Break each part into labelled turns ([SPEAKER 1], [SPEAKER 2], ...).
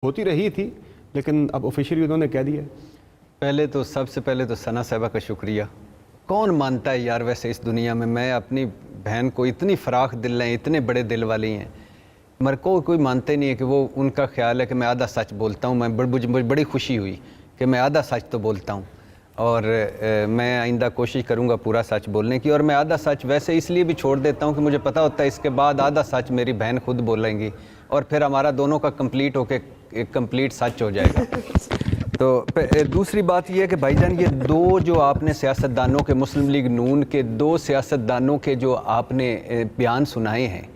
[SPEAKER 1] होती रही थी, लेकिन अब ऑफिशियली उन्होंने कह दिया।
[SPEAKER 2] पहले तो सबसे पहले तो सना साहिबा का शुक्रिया। कौन मानता है यार वैसे इस दुनिया में, मैं अपनी बहन को इतनी फराख दिल हैं, इतने बड़े दिल वाली हैं, मगर कोई मानते नहीं है कि वो, उनका ख्याल है कि मैं आधा सच बोलता हूँ। मुझे बड़ी खुशी हुई कि मैं आधा सच तो बोलता हूँ, और मैं आइंदा कोशिश करूँगा पूरा सच बोलने की। और मैं आधा सच वैसे इसलिए भी छोड़ देता हूँ कि मुझे पता होता है इसके बाद आधा सच मेरी बहन खुद बोलेंगी और फिर हमारा दोनों का कंप्लीट होके एक कंप्लीट सच हो जाएगा। तो दूसरी बात यह है कि भाईजान, ये दो जो आपने सियासतदानों के, मुस्लिम लीग नून के दो सियासतदानों के जो आपने बयान सुनाए हैं,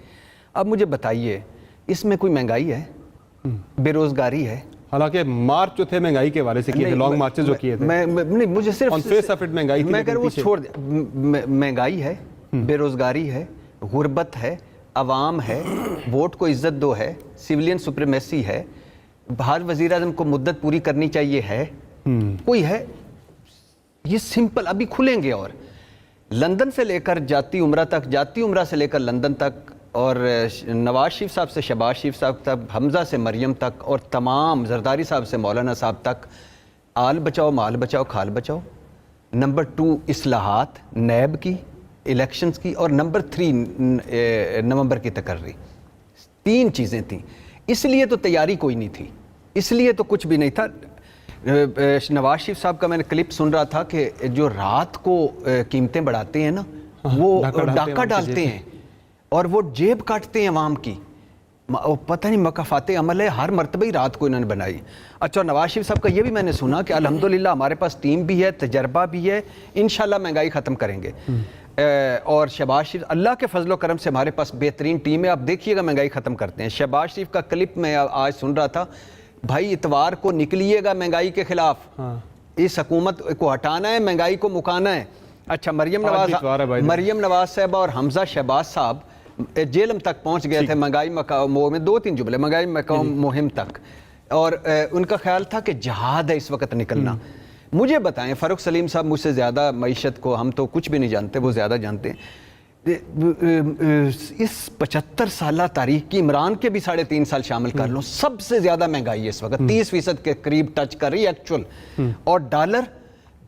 [SPEAKER 2] अब मुझे बताइए इसमें कोई महंगाई है, बेरोजगारी है? हालांकि
[SPEAKER 1] मार्च जो थे महंगाई के हवाले से किए थे, लॉन्ग मार्चेस जो किए थे,
[SPEAKER 2] नहीं मुझे सिर्फ
[SPEAKER 1] ऑन फेस ऑफ इट महंगाई थी,
[SPEAKER 2] मैं कह वो छोड़ दे। महंगाई है, बेरोजगारी है, गुर्बत है, अवाम है, वोट को इज्जत दो है, सिविलियन सुप्रीमेसी है, हर वज़ीर आज़म को मुद्दत पूरी करनी चाहिए है, कोई है, ये सिंपल। अभी खुलेंगे और लंदन से लेकर जाती उम्रा तक, जाती उम्रा से लेकर लंदन तक, और नवाज शरीफ साहब से शहबाज शरीफ साहब तक, हमज़ा से मरियम तक, और तमाम जरदारी साहब से मौलाना साहब तक, आल बचाओ माल बचाओ खाल बचाओ। नंबर 2 इस्लाहात नैब की, इलेक्शंस की, और नंबर 3 नवंबर की तकर्री। 3 चीज़ें थीं। इसलिए तो तैयारी कोई नहीं थी, इसलिए तो कुछ भी नहीं था। नवाज शरीफ साहब का मैंने क्लिप सुन रहा था कि जो रात को कीमतें बढ़ाते हैं ना, वो डाका डालते हैं और वो जेब काटते हैं अवाम की। पता नहीं मकाफाते अमल है, हर मरतबा ही रात को इन्होंने बनाई। अच्छा, नवाज शरीफ साहब का ये भी मैंने सुना कि अल्हम्दुलिल्लाह हमारे पास टीम भी है, तजर्बा भी है, इंशाल्लाह महंगाई ख़त्म करेंगे। और शहबाज शरीफ, अल्लाह के फजलो करम से हमारे पास बेहतरीन टीम है, आप देखिएगा महंगाई ख़त्म करते हैं। शहबाज शरीफ का क्लिप मैं आज सुन रहा था, भाई इतवार को निकलिएगा महंगाई के खिलाफ, इस हुकूमत को हटाना है, महंगाई को मुकाना है। अच्छा, मरियम नवाज साहब और हमजा शहबाज साहब जेलम तक पहुंच गए थे महंगाई मकाओ में, 2-3 जुमले महंगाई मकाओ मुहिम तक, और उनका ख्याल था कि जहाद है इस वक्त निकलना। मुझे बताएं, फ़ारूक सलीम साहब मुझसे ज़्यादा मईशत को, हम तो कुछ भी नहीं जानते, वो ज़्यादा जानते हैं। इस 75 साल तारीख की, इमरान के भी 3.5 साल शामिल कर लो, सबसे ज़्यादा महंगाई है इस वक्त, 30% के करीब टच कर रही है एक्चुअल, और डॉलर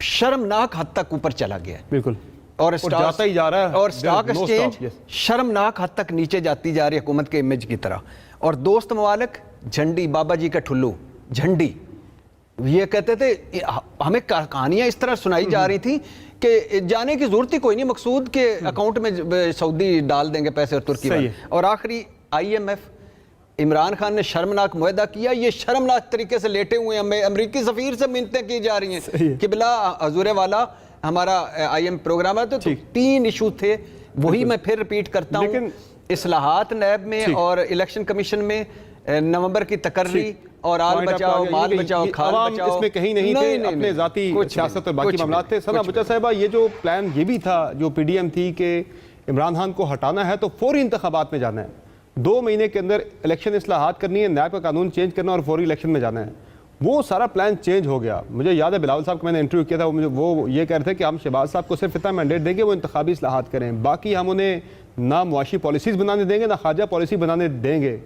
[SPEAKER 2] शर्मनाक हद तक ऊपर चला गया है।
[SPEAKER 1] बिल्कुल,
[SPEAKER 2] और
[SPEAKER 1] जाता ही जा रहा है,
[SPEAKER 2] और स्टॉक एक्सचेंज शर्मनाक हद तक नीचे जाती जा रही है हुकूमत के इमेज की तरह। और दोस्त ममालिक झंडी, बाबा जी का ठुल्लू झंडी, ये कहते थे, हमें कहानियां इस तरह सुनाई जा रही थी कि जाने की जरूरत ही कोई नहीं, मकसूद के अकाउंट में सऊदी डाल देंगे पैसे और तुर्की में। और आखिरी IMF, इमरान खान ने शर्मनाक मुआहदा किया, ये शर्मनाक तरीके से लेटे हुए हैं, अमरीकी सफीर से मिन्नतें की जा रही हैं कि बिला हजूर वाला हमारा IM प्रोग्राम है। तो 3 इशू थे, वही मैं फिर रिपीट करता हूँ, इस्लाहात नैब में और इलेक्शन कमीशन में, नवंबर की तकर्री, और आल बचाओ माल बचाओ खाल बचाओ,
[SPEAKER 1] इसमें कहीं नहीं थे, अपने जाती सियासत और बाकी मामला थे। सना बचा साहिबा, ये जो प्लान ये भी था, जो PDM थी कि इमरान खान को हटाना है तो फौरी इंतखाबात में जाना है, 2 महीने के अंदर इलेक्शन इस्लाहात करनी है, नैब का कानून चेंज करना और फौरी इलेक्शन में जाना है। वो सारा प्लान चेंज हो गया। मुझे याद है बिलावल साहब को मैंने इंटरव्यू किया था, वो ये कह रहे थे कि हम शहबाज साहब को सिर्फ इतना मैंडेट देंगे वो इंतखाबी इस्लाहात करें, बाकी हम उन्हें ना मुआशी पॉलिसीज़ बनाने देंगे ना खारजा पॉलिसी बनाने देंगे।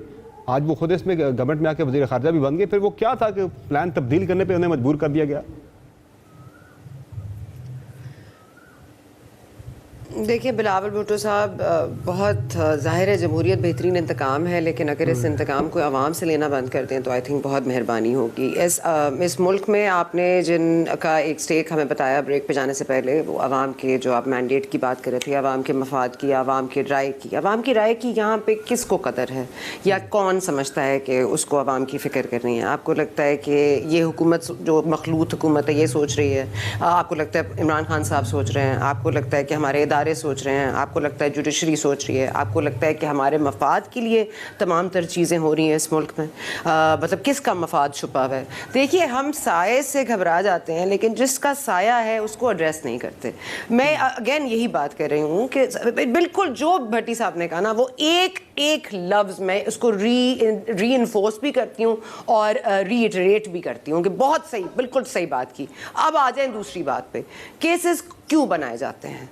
[SPEAKER 1] आज वो खुद इसमें गवर्नमेंट में आके वज़ीर खारजा भी बन गए। फिर वो क्या था कि प्लान तब्दील करने पर उन्हें मजबूर कर दिया गया?
[SPEAKER 3] देखिए बिलावल भुट्टो साहब, बहुत ज़ाहिर है जमहूरियत बेहतरीन इंतकाम है, लेकिन अगर इस इंतकाम को आवाम से लेना बंद कर दें तो आई थिंक बहुत मेहरबानी होगी। इस मुल्क में आपने जिनका एक स्टेक हमें बताया ब्रेक पे जाने से पहले, वो आवाम के, जो आप मैंडेट की बात कर रहे थे, आवाम के मफाद की, आवाम की राय की यहाँ पे किसको कदर है या कौन समझता है कि उसको आवाम की फ़िक्र करनी है? आपको लगता है कि ये हुकूमत जो मखलूत हुकूमत है ये सोच रही है? आपको लगता है इमरान खान साहब सोच रहे हैं? आपको लगता है कि हमारे इदारे सोच रहे हैं? आपको लगता है जुडिशरी सोच रही है? आपको लगता है कि हमारे मफाद के लिए तमाम तर चीज़ें हो रही हैं इस मुल्क में? मतलब किसका मफाद छुपा हुआ है? देखिए, हम साये से घबरा जाते हैं लेकिन जिसका साया है उसको एड्रेस नहीं करते। मैं अगेन यही बात कर रही हूँ कि बिल्कुल जो भट्टी साहब ने कहा ना, वो एक लफ्ज़ मैं उसको री इन्फोर्स भी करती हूँ और रीइटरेट भी करती हूँ कि बहुत सही, बिल्कुल सही बात की। अब आ जाए दूसरी बात पे, केसेस क्यों बनाए जाते हैं?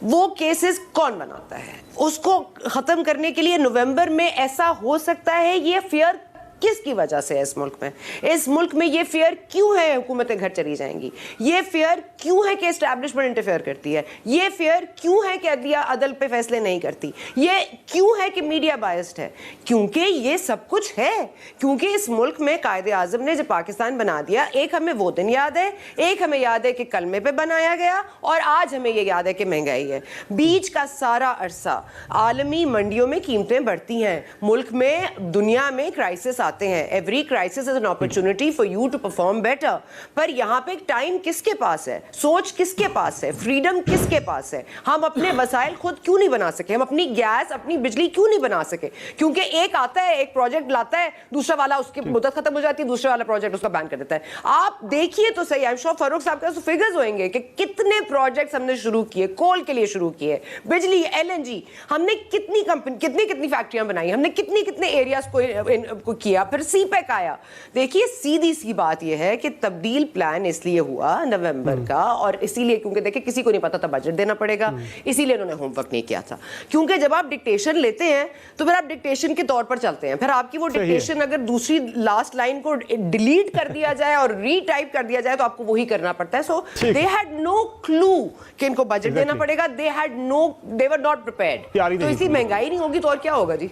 [SPEAKER 3] वो केसेस कौन बनाता है? उसको ख़त्म करने के लिए नवंबर में ऐसा हो सकता है, ये फियर किसकी वजह से है इस मुल्क में? इस मुल्क में ये फेयर क्यों है हुकूमतें घर चली जाएंगी? ये फेयर क्यों है कि एस्टैब्लिशमेंट इंटरफेयर करती है? ये फेयर क्यों है कि अदलिया अदल पे फैसले नहीं करती? ये क्यों है कि मीडिया बायस्ड है? क्योंकि ये सब कुछ है, क्योंकि इस मुल्क में कायदे आज़म ने जब पाकिस्तान बना दिया, एक हमें वो दिन याद है, एक हमें याद है कि कलमे पे बनाया गया, और आज हमें ये याद है कि महंगाई है। बीच का सारा अरसा आलमी मंडियों में कीमतें बढ़ती हैं, मुल्क में दुनिया में क्राइसिस आते हैं, every crisis is an opportunity for you to perform better. पर यहाँ पे टाइम किसके पास है? सोच किसके पास है? फ्रीडम किसके पास है? हम अपने वसाइल खुद क्यों नहीं बना सके? हम अपनी गैस, अपनी बिजली क्यों नहीं बना सके? क्योंकि एक आता है, एक प्रोजेक्ट लाता है, दूसरा वाला उसकी मुद्दत खत्म हो जाती है, दूसरा वाला प्रोजेक्ट उसका बैन कर देता है। आप देखिए तो सही, आई एम श्योर फारूक साहब के फिगर्स होंगे कि कितने प्रोजेक्ट्स हमने शुरू किए, कोल के लिए शुरू किए, बिजली, एलएनजी, हमने कितनी कंपनी, कितनी फैक्ट्रियां बनाई, हमने कितने एरियाज को किया, फिर सीपेक आया। देखिए सीधी सी बात यह है कि तब्दील प्लान इसलिए हुआ नवंबर का, और इसीलिए क्योंकि देखिए किसी को नहीं पता था बजट देना पड़ेगा, इसीलिए उन्होंने होमवर्क नहीं किया था। क्योंकि जब आप डिक्टेशन लेते हैं तो फिर आप डिक्टेशन के तौर पर चलते हैं, फिर आपकी वो डिक्टेशन अगर दूसरी लास्ट लाइन को डिलीट कर दिया जाए और रीटाइप कर दिया जाए तो आपको वही करना पड़ता है। सो दे हैड नो क्लू कि इनको बजट देना पड़ेगा, दे वर नॉट प्रिपेयर्ड। तो इसी महंगाई नहीं होगी तो और क्या होगा जी?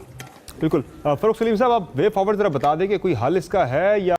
[SPEAKER 1] बिल्कुल। फारूक सलीम साहब, आप वे फॉरवर्ड जरा बता दें कि कोई हल इसका है या